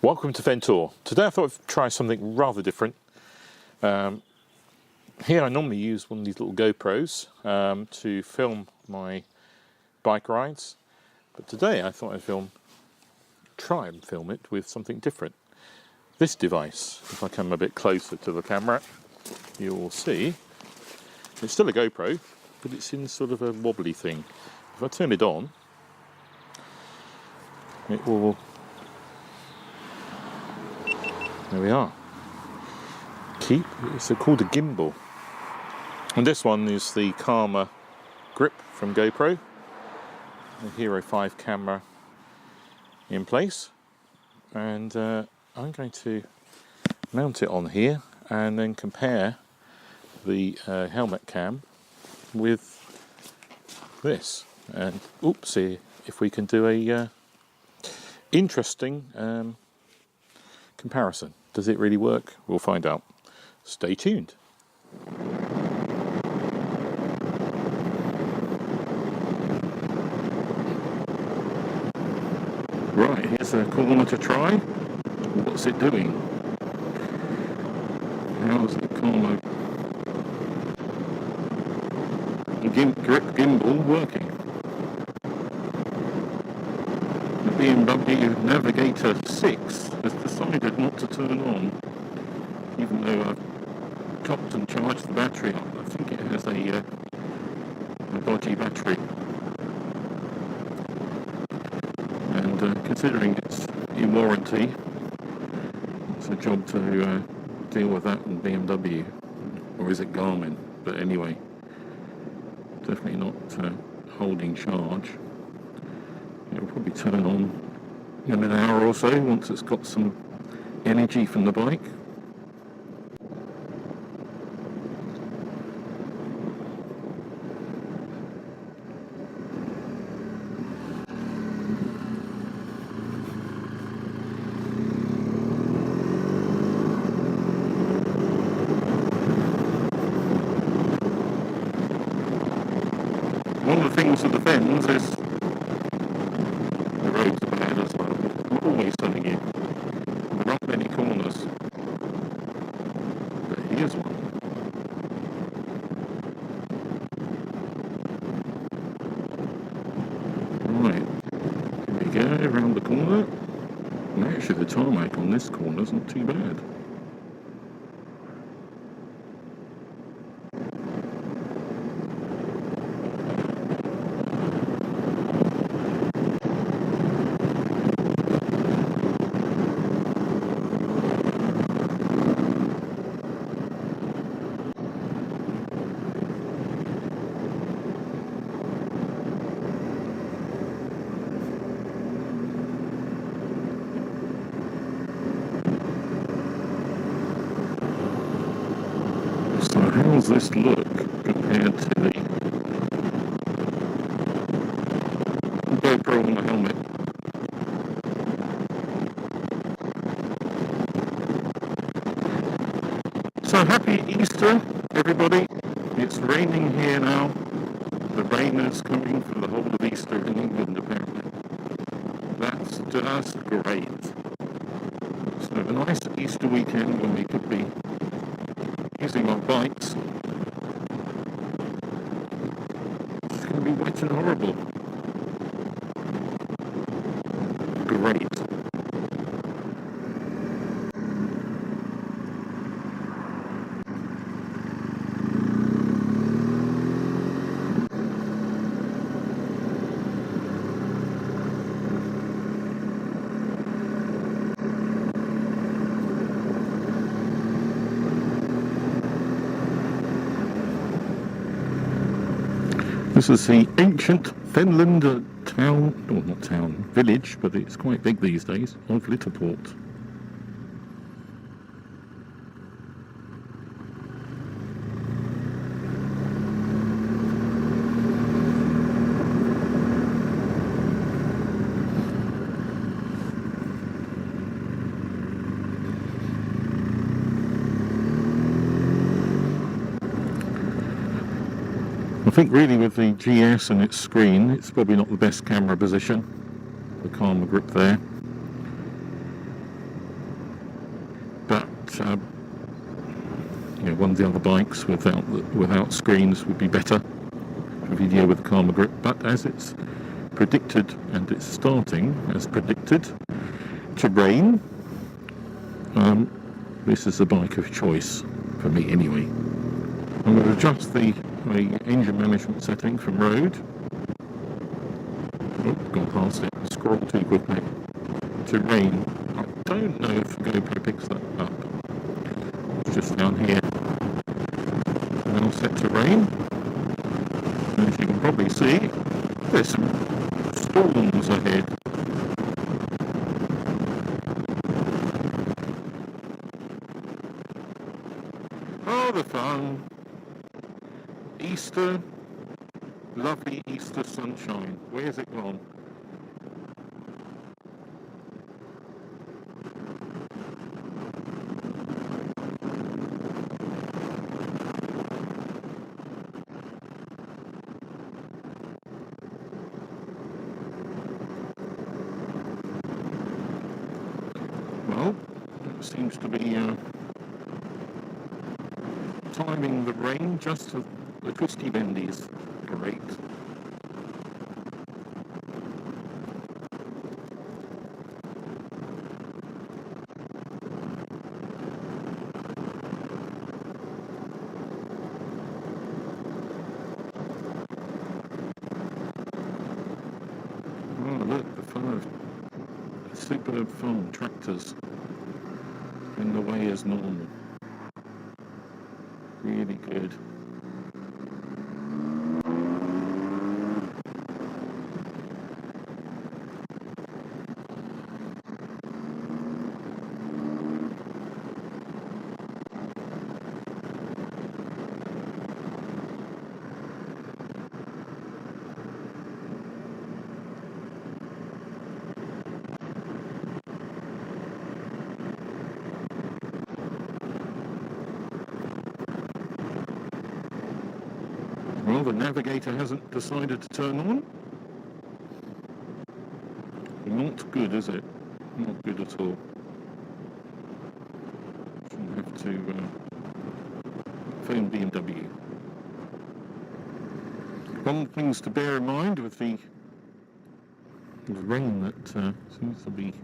Welcome to Ventour. Today I thought I'd try something rather different. Here I normally use one of these little GoPros to film my bike rides, but today I thought I'd try and film it with something different. This device, if I come a bit closer to the camera, you will see it's still a GoPro, but it's in sort of a wobbly thing. If I turn it on, it will... There we are. It's called a gimbal. And this one is the Karma Grip from GoPro. The Hero 5 camera in place. And I'm going to mount it on here and then compare the helmet cam with this. And see if we can do a interesting comparison. Does it really work? We'll find out. Stay tuned. Right, here's a corner to try. What's it doing? How's the Karma Grip gimbal working? The BMW Navigator IV has decided not to turn on, even though I've topped and charged the battery up. I think it has a dodgy battery, and considering it's in warranty, it's a job to deal with that in BMW, or is it Garmin? But anyway, definitely not holding charge. It'll probably turn on in an hour or so once it's got some energy from the bike. One of the things with the Vens is the roads are bad as well. I'm always telling you, there aren't many corners, but here's one. Right, here we go, around the corner. And actually the tarmac on this corner is not too bad. So how's this look compared to the GoPro on the helmet? So happy Easter, everybody. It's raining here now. The rain is coming for the whole of Easter in England, apparently. That's just great. So a nice Easter weekend when we could be using our bikes. It's going to be wet and horrible. Great. This is the ancient Finland town, or not town, village, but it's quite big these days, of Litterport. I think really with the GS and its screen, it's probably not the best camera position, the Karma Grip there. one of the other bikes without screens would be better for video with the Karma Grip, but as it's predicted, and it's starting as predicted to rain, this is the bike of choice for me anyway. I'm going to adjust the engine management setting from road. Oh, gone past it, scrolled too quickly. To rain. I don't know if the GoPro picks that up. It's just down here. Now set to rain. As you can probably see, there's some storms ahead. Oh, the fun. Easter. Lovely Easter sunshine. Where's it gone? Well, it seems to be timing the rain just for the twisty bendies. Great. Oh, look, the fun of superb farm tractors in the way as normal. Really good. Well, the Navigator hasn't decided to turn on. Not good, is it? Not good at all. Shouldn't have to phone BMW. One of the things to bear in mind with the rain that seems to be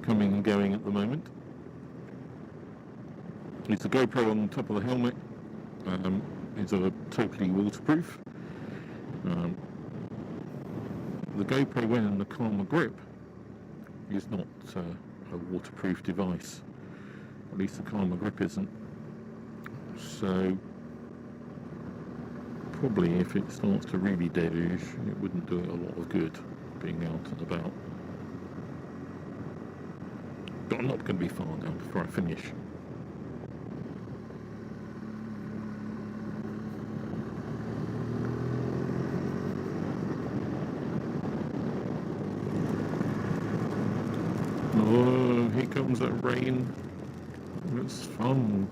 coming and going at the moment is the GoPro on top of the helmet. Is totally waterproof. The GoPro when in the Karma Grip is not a waterproof device. At least the Karma Grip isn't. So probably if it starts to really deluge, it wouldn't do it a lot of good being out and about. But I'm not going to be far now before I finish. Oh, here comes that rain. It's fun.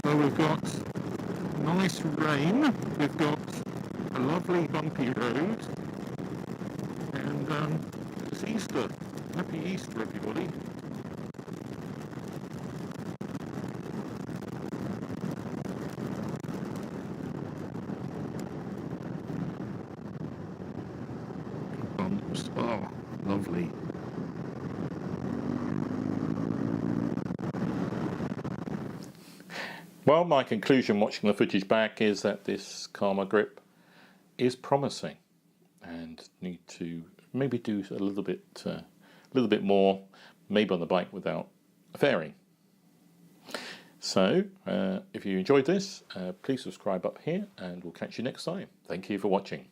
So we've got nice rain, we've got a lovely bumpy road, and it's Easter. Happy Easter, everybody. Bumps, oh, lovely. Well, my conclusion watching the footage back is that this Karma Grip is promising and need to maybe do a little bit more, maybe on the bike without fairing. So, if you enjoyed this, please subscribe up here and we'll catch you next time. Thank you for watching.